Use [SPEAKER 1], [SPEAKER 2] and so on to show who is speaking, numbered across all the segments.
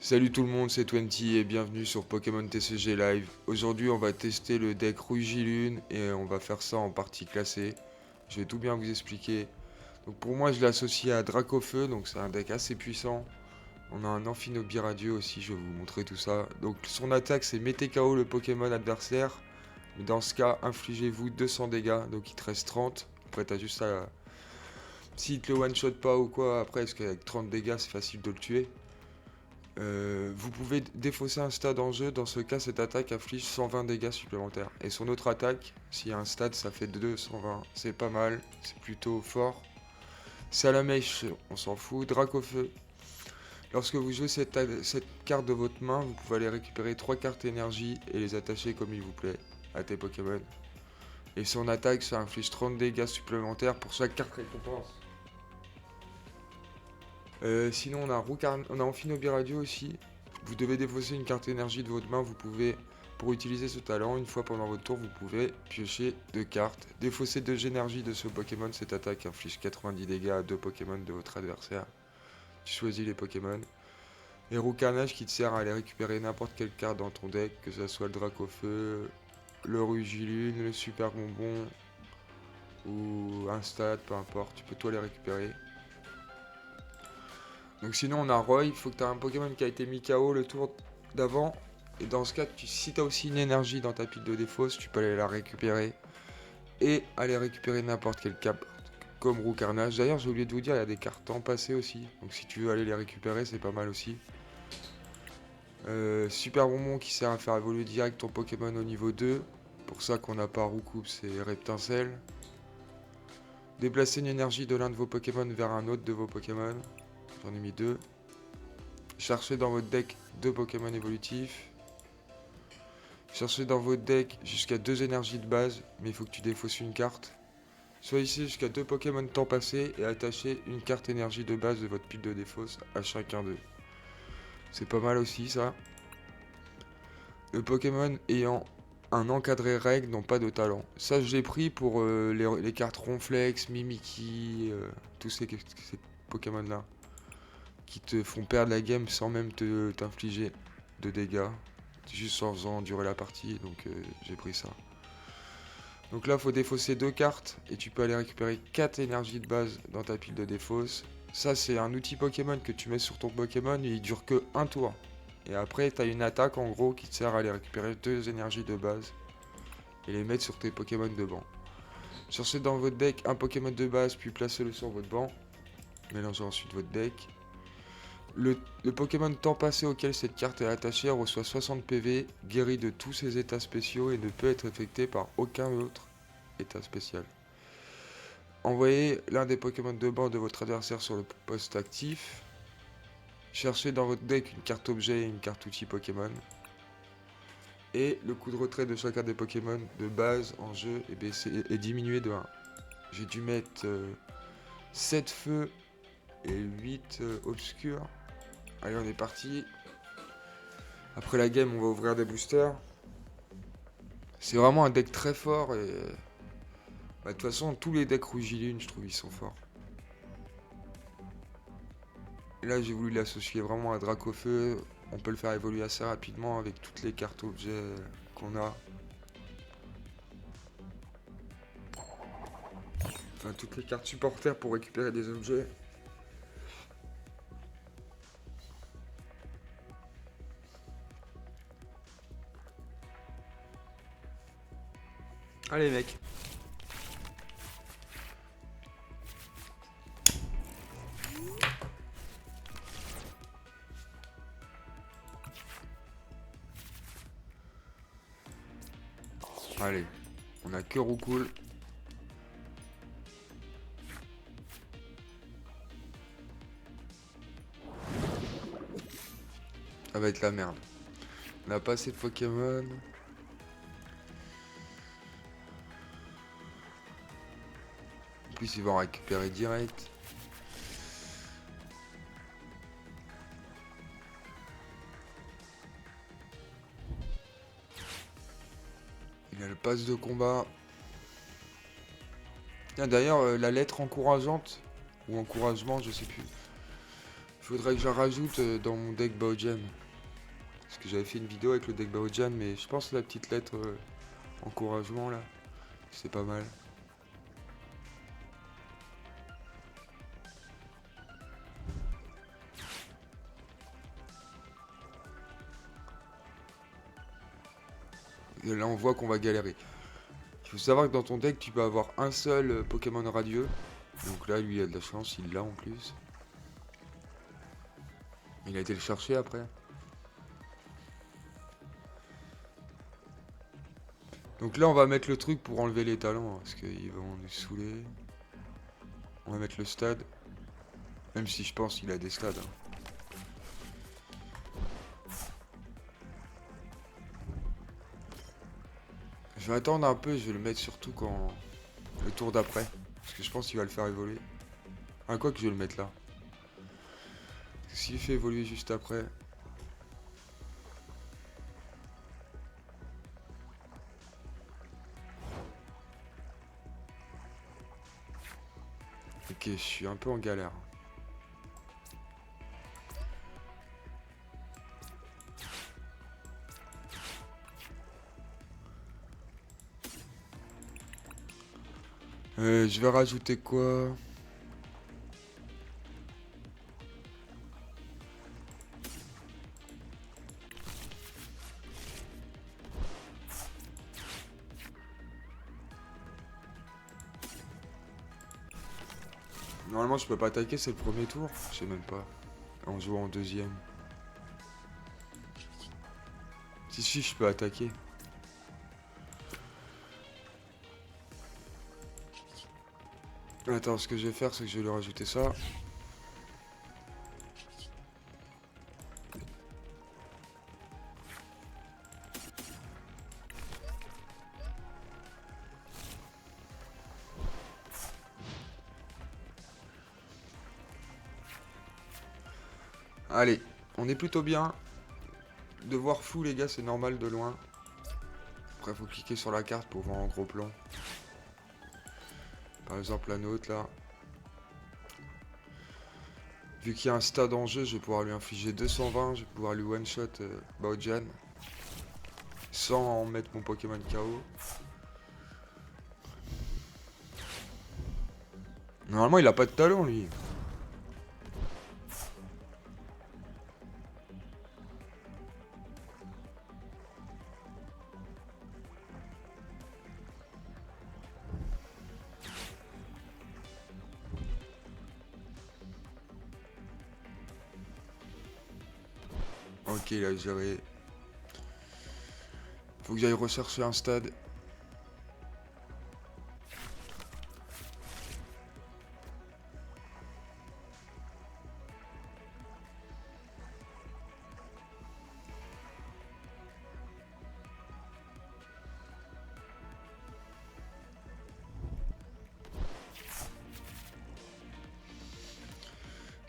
[SPEAKER 1] Salut tout le monde, c'est Twenty et bienvenue sur Pokémon TCG Live. Aujourd'hui, on va tester le deck Rouge-Lune et on va faire ça en partie classée. Je vais tout bien vous expliquer. Donc pour moi, je l'associe à Dracofeu, donc c'est un deck assez puissant. On a un Amphinobiradieux aussi, je vais vous montrer tout ça. Donc son attaque, c'est mettez KO le Pokémon adversaire. Mais dans ce cas, infligez-vous 200 dégâts, donc il te reste 30. Après, t'as juste à... S'il te le one-shot pas ou quoi, après, parce qu'avec 30 dégâts, c'est facile de le tuer. Vous pouvez défausser un stade en jeu, dans ce cas cette attaque inflige 120 dégâts supplémentaires. Et son autre attaque, s'il y a un stade ça fait 220, c'est pas mal, c'est plutôt fort. Salamèche, on s'en fout. Dracofeu, lorsque vous jouez cette carte de votre main, vous pouvez aller récupérer 3 cartes énergie et les attacher comme il vous plaît à tes Pokémon. Et son attaque, ça inflige 30 dégâts supplémentaires pour chaque carte récompense. Sinon, on a Amphinobiradio aussi. Vous devez défausser une carte énergie de votre main. Vous pouvez, pour utiliser ce talent, une fois pendant votre tour, vous pouvez piocher 2 cartes. Défausser 2 énergies de ce Pokémon. Cette attaque inflige 90 dégâts à 2 Pokémon de votre adversaire. Tu choisis les Pokémon. Et Roucarnage qui te sert à aller récupérer n'importe quelle carte dans ton deck, que ce soit le Dracofeu, le Rugilune, le Super Bonbon ou un stade, peu importe. Tu peux tout aller récupérer. Donc sinon on a Roy, il faut que tu aies un Pokémon qui a été mis KO le tour d'avant. Et dans ce cas, si tu as aussi une énergie dans ta pile de défausse, tu peux aller la récupérer. Et aller récupérer n'importe quelle carte comme Roucarnage. D'ailleurs j'ai oublié de vous dire, il y a des cartes temps passé aussi. Donc si tu veux aller les récupérer, c'est pas mal aussi. Super Bonbon qui sert à faire évoluer direct ton Pokémon au niveau 2. Pour ça qu'on n'a pas Roucoupe, c'est Reptincelle. Déplacer une énergie de l'un de vos Pokémon vers un autre de vos Pokémon. J'en ai mis 2. Cherchez dans votre deck 2 Pokémon évolutifs. Cherchez dans votre deck jusqu'à 2 énergies de base, mais il faut que tu défausses une carte. Choisissez jusqu'à 2 Pokémon temps passé et attachez une carte énergie de base de votre pile de défausse à chacun d'eux. C'est pas mal aussi ça. Le Pokémon ayant un encadré règle n'ont pas de talent. Ça je l'ai pris pour les cartes Ronflex, Mimikyu, tous ces Pokémon là. Qui te font perdre la game sans même t'infliger de dégâts. Juste en faisant durer la partie, donc j'ai pris ça. Donc là, il faut défausser 2 cartes et tu peux aller récupérer 4 énergies de base dans ta pile de défausse. Ça, c'est un outil Pokémon que tu mets sur ton Pokémon et il dure que un tour. Et après, tu as une attaque en gros qui te sert à aller récupérer 2 énergies de base et les mettre sur tes Pokémon de banc. Cherchez dans votre deck un Pokémon de base, puis placez-le sur votre banc. Mélangez ensuite votre deck. Le Pokémon temps passé auquel cette carte est attachée reçoit 60 PV, guérit de tous ses états spéciaux et ne peut être affecté par aucun autre état spécial. Envoyez l'un des Pokémon de banc de votre adversaire sur le poste actif. Cherchez dans votre deck une carte objet et une carte outil Pokémon. Et le coût de retrait de chacun des Pokémon de base en jeu est diminué de 1. J'ai dû mettre 7 feux et 8 obscurs. Allez, on est parti. Après la game, on va ouvrir des boosters. C'est vraiment un deck très fort et... de toute façon, tous les decks Rouge-Lune, je trouve, ils sont forts. Et là, j'ai voulu l'associer vraiment à Dracofeu. On peut le faire évoluer assez rapidement avec toutes les cartes objets qu'on a. Enfin, toutes les cartes supporters pour récupérer des objets. Allez mec. Allez, on a que Roucoule. Ça va être la merde. On a pas assez de Pokémon. En plus, ils vont en récupérer direct. Il a le pass de combat. D'ailleurs, la lettre encourageante, ou encouragement, je sais plus. faudrait que j'en rajoute dans mon deck Baojan. Parce que j'avais fait une vidéo avec le deck Baojan, mais je pense que la petite lettre encouragement là, c'est pas mal. Et là on voit qu'on va galérer. Il faut savoir que dans ton deck tu peux avoir un seul Pokémon radieux. Donc là lui il a de la chance, il l'a en plus. Il a été le chercher après. Donc là on va mettre le truc pour enlever les talents, hein, parce qu'ils vont nous saouler. On va mettre le stade. Même si je pense qu'il a des stades. Hein. Je vais attendre un peu, je vais le mettre surtout quand le tour d'après. Parce que je pense qu'il va le faire évoluer. Ah quoi que je vais le mettre là. Parce que s'il fait évoluer juste après. Ok, je suis un peu en galère. Je vais rajouter quoi? Normalement je peux pas attaquer, c'est le premier tour. Je sais même pas. En jouant en deuxième. Si je peux attaquer. Attends, ce que je vais faire c'est que je vais lui rajouter ça. Allez, on est plutôt bien. De voir fou les gars, c'est normal de loin. Après faut cliquer sur la carte pour voir en gros plan. Par exemple la nôtre là. Vu qu'il y a un stade en jeu, je vais pouvoir lui infliger 220, je vais pouvoir lui one shot Baojan. Sans mettre mon Pokémon KO. Normalement il a pas de talon lui. Ok, il a géré. Faut que j'aille rechercher un stade.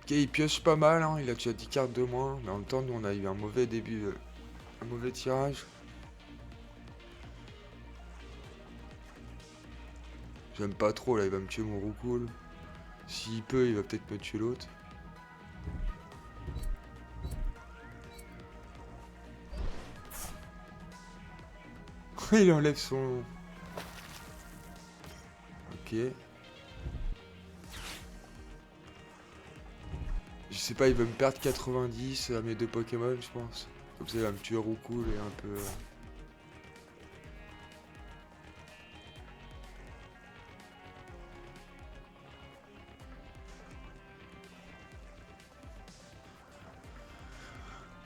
[SPEAKER 1] Ok, il pioche pas mal, hein. Il a déjà 10 cartes de moins. Mais en même temps, nous on a eu un mauvais début, un mauvais tirage. J'aime pas trop, là il va me tuer mon roucoule. S'il peut, il va peut-être me tuer l'autre. Il enlève son... Ok. Je sais pas, il veut me perdre 90 à mes deux Pokémon, je pense. Comme ça, il va me tuer roucoule et un peu...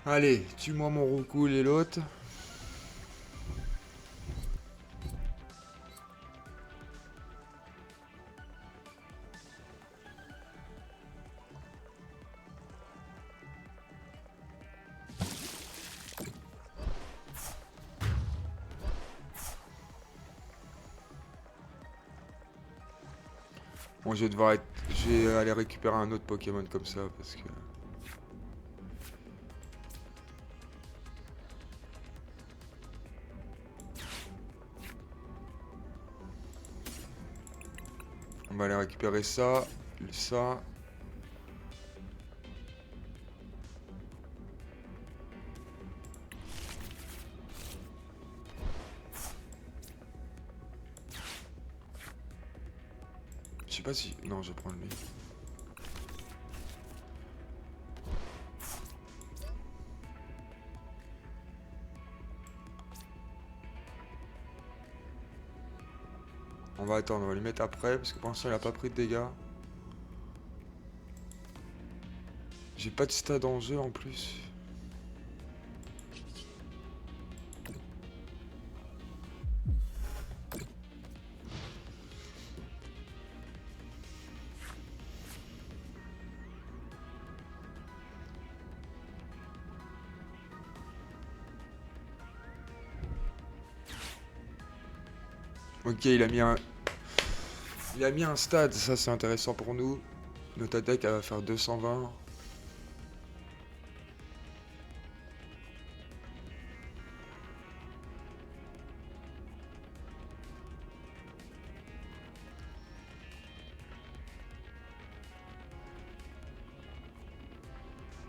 [SPEAKER 1] Allez, tue-moi mon roucoule et l'autre. Bon, je vais devoir être... Je vais aller récupérer un autre Pokémon comme ça, parce que... On va aller récupérer ça, ça. sais pas si... Non, je vais prendre lui. On va attendre, on va lui mettre après, parce que pour l'instant il a pas pris de dégâts. J'ai pas de stade en jeu en plus. Ok, il a mis un... Il a mis un stade, ça c'est intéressant pour nous. Notre attaque elle va faire 220.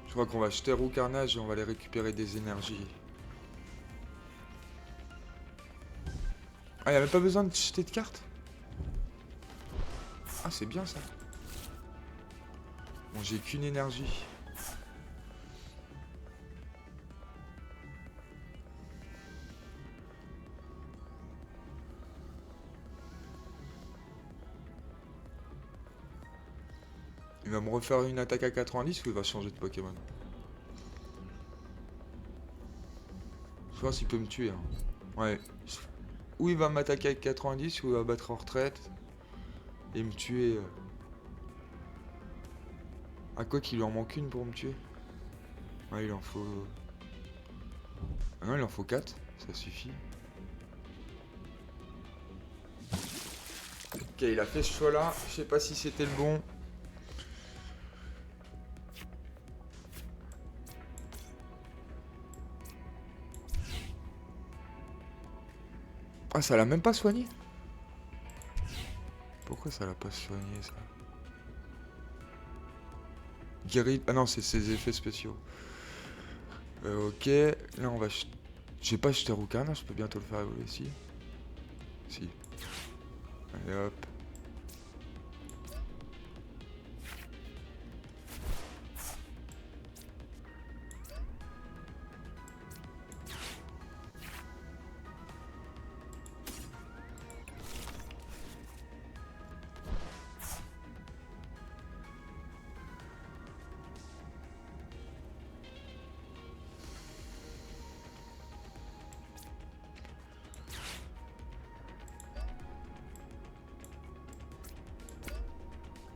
[SPEAKER 1] Je crois qu'on va jeter Roux Carnage et on va aller récupérer des énergies. Ah, il a même pas besoin de jeter de cartes? Ah, c'est bien ça. Bon, j'ai qu'une énergie. Il va me refaire une attaque à 90 ou il va changer de Pokémon? Je vois s'il peut me tuer. Hein. Ouais. Ou il va m'attaquer avec 90 ou il va battre en retraite. Et me tuer. À quoi qu'il en manque une pour me tuer? Ouais, il en faut... Ah non, il en faut 4. Ça suffit. Ok, il a fait ce choix là. Je sais pas si c'était le bon. Ah, ça l'a même pas soigné? Pourquoi ça l'a pas soigné ça? Guéri... Ah non, c'est ses effets spéciaux. Ok, là on va... J'ai pas jeté Roucan, je peux bientôt le faire évoluer, si. Si. Allez hop.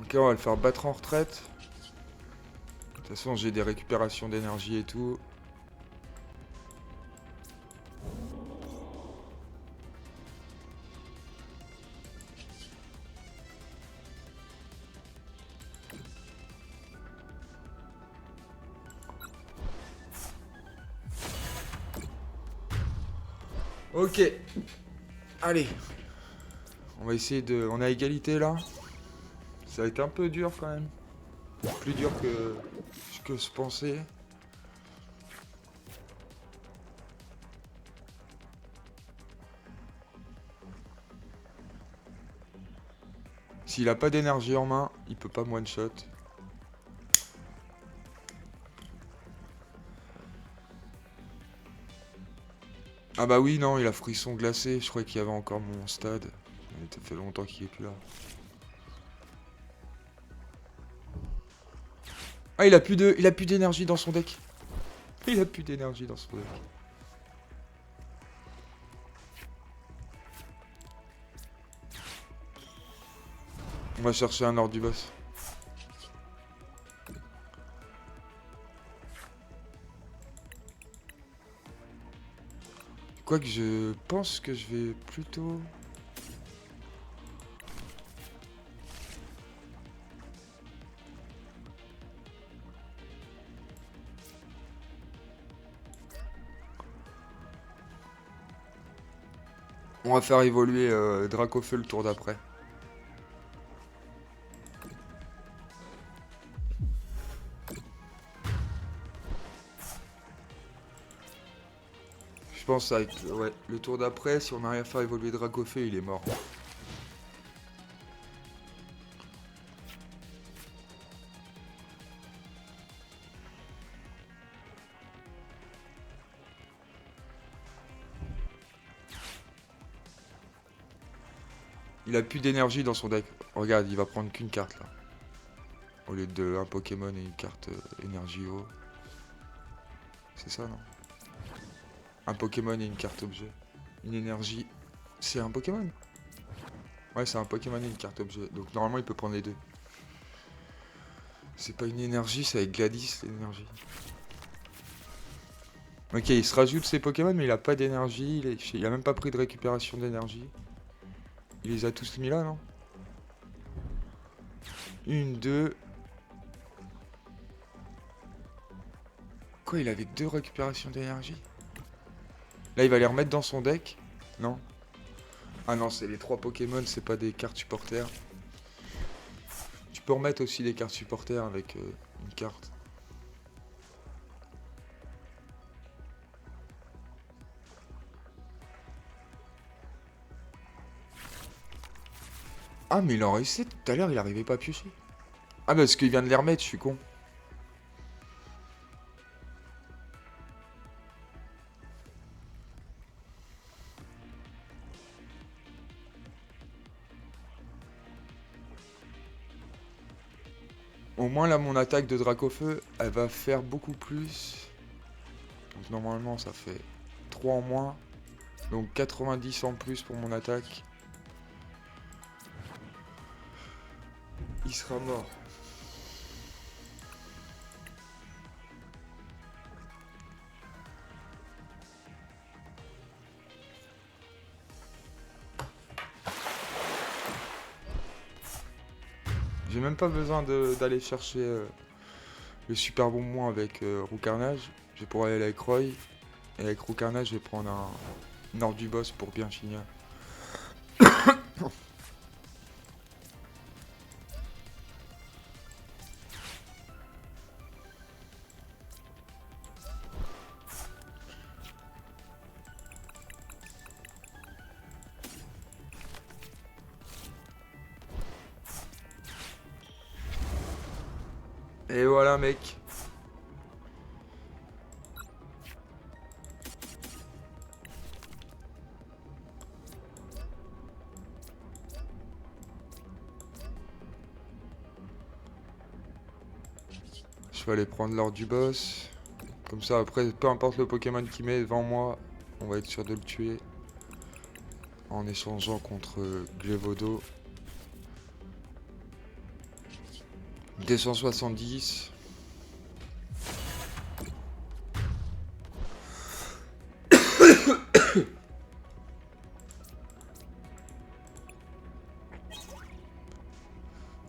[SPEAKER 1] Ok, on va le faire battre en retraite. De toute façon, j'ai des récupérations d'énergie et tout. Ok. Allez. On va essayer de... On a égalité là. Ça a été un peu dur quand même. Plus dur que je pensais. S'il a pas d'énergie en main, il peut pas me one-shot. Ah bah oui, non, il a frisson glacé. Je croyais qu'il y avait encore mon stade. Ça fait longtemps qu'il est plus là. Ah, il a plus d'énergie dans son deck. Il a plus d'énergie dans son deck. On va chercher un ordre du boss. Quoique je pense que je vais plutôt... On va faire évoluer Dracofeu le tour d'après. Je pense avec ouais, le tour d'après, si on arrive à faire évoluer Dracofeu, il est mort. Il a plus d'énergie dans son deck. Regarde, il va prendre qu'une carte là. Au lieu de un Pokémon et une carte énergie haut. C'est ça, non? Un Pokémon et une carte objet. Une énergie. C'est un Pokémon? Ouais, c'est un Pokémon et une carte objet. Donc normalement, il peut prendre les deux. C'est pas une énergie, c'est avec Gladys l'énergie. Ok, il se rajoute ses Pokémon, mais il a pas d'énergie. Il a même pas pris de récupération d'énergie. Il les a tous mis là, non? Une, deux. Quoi, il avait deux récupérations d'énergie? Là, il va les remettre dans son deck? Non? Ah non, c'est les trois Pokémon, c'est pas des cartes supporters. Tu peux remettre aussi des cartes supporters avec une carte. Ah, mais il en restait tout à l'heure, il arrivait pas à piocher. Ah, parce qu'il vient de les remettre, je suis con. Au moins, là, mon attaque de Dracofeu, elle va faire beaucoup plus. Donc, normalement, ça fait 3 en moins. Donc, 90 en plus pour mon attaque. Il sera mort. J'ai même pas besoin d'aller chercher le super bonbon avec Roucarnage. Je vais pouvoir aller avec Roy. Et avec Roucarnage, je vais prendre un ordre du boss pour bien finir. Et voilà, mec. Je vais aller prendre l'ordre du boss. Comme ça, après, peu importe le Pokémon qui met devant moi, on va être sûr de le tuer. En échangeant contre Glevodo. 270.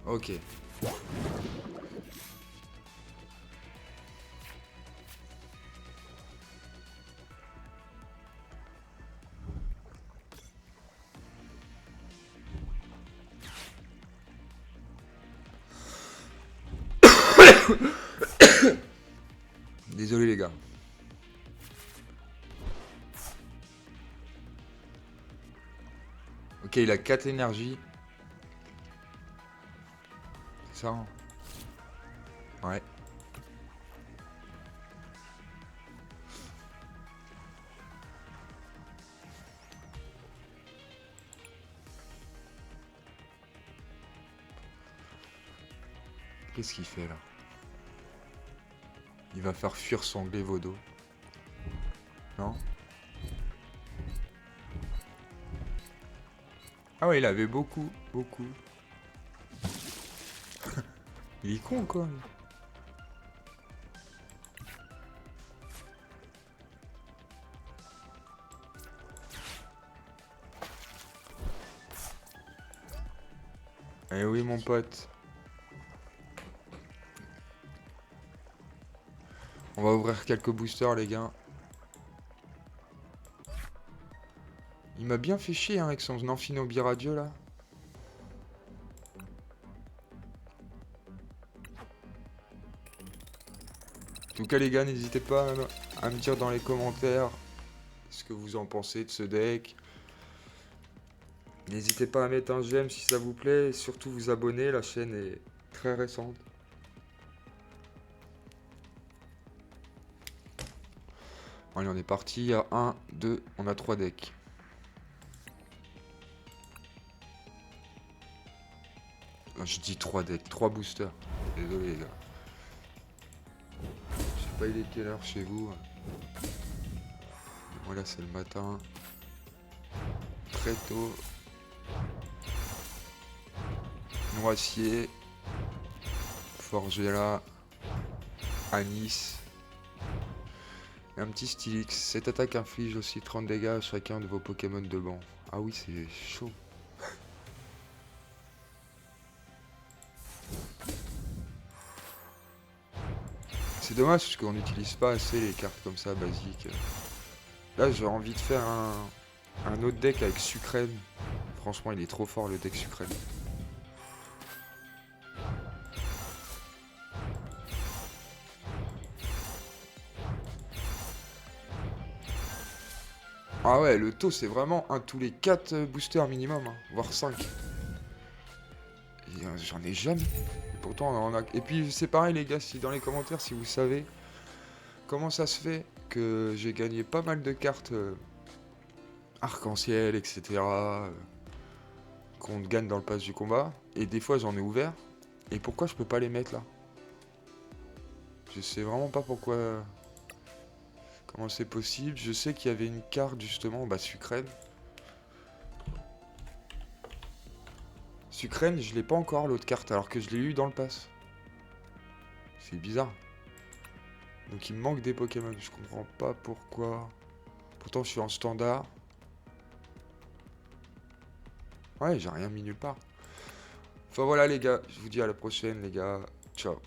[SPEAKER 1] Ok. Désolé les gars. Ok, il a 4 énergies. C'est ça, hein? Ouais. Qu'est-ce qu'il fait là? Il va faire fuir son Glevodo. Non? Ah ouais, il avait beaucoup. Il est con quoi. Eh oui mon pote. On va ouvrir quelques boosters les gars. Il m'a bien fait chier hein, avec son Amphinobiradieux là. En tout cas les gars, n'hésitez pas à me dire dans les commentaires ce que vous en pensez de ce deck. N'hésitez pas à mettre un j'aime si ça vous plaît et surtout vous abonner, la chaîne est très récente. Allez, on est parti à 1, 2, on a 3 decks. je dis 3 decks, 3 boosters. Désolé les gars. Je sais pas il est quelle heure chez vous. Moi là c'est le matin. Très tôt. Noisier. Forgella. Anis. Et un petit Stylix. Cette attaque inflige aussi 30 dégâts à chacun de vos Pokémon de banc. Ah oui, c'est chaud. C'est dommage parce qu'on n'utilise pas assez les cartes comme ça, basiques. Là, j'ai envie de faire un autre deck avec Sucrène. Franchement, il est trop fort le deck Sucrène. Ah ouais, le taux, c'est vraiment un tous les 4 boosters minimum, hein, voire 5. J'en ai jamais. Et pourtant, on en a... Et puis, c'est pareil, les gars, si dans les commentaires, si vous savez comment ça se fait que j'ai gagné pas mal de cartes arc-en-ciel, etc. Qu'on gagne dans le pass du combat. Et des fois, j'en ai ouvert. Et pourquoi je peux pas les mettre là? Je sais vraiment pas pourquoi... Comment c'est possible. Je sais qu'il y avait une carte, justement, bah, Sucrène. Sucrène, je l'ai pas encore l'autre carte, alors que je l'ai eu dans le pass. C'est bizarre. Donc il me manque des Pokémon, je comprends pas pourquoi. Pourtant je suis en standard. Ouais, j'ai rien mis nulle part. Enfin voilà les gars, je vous dis à la prochaine les gars. Ciao.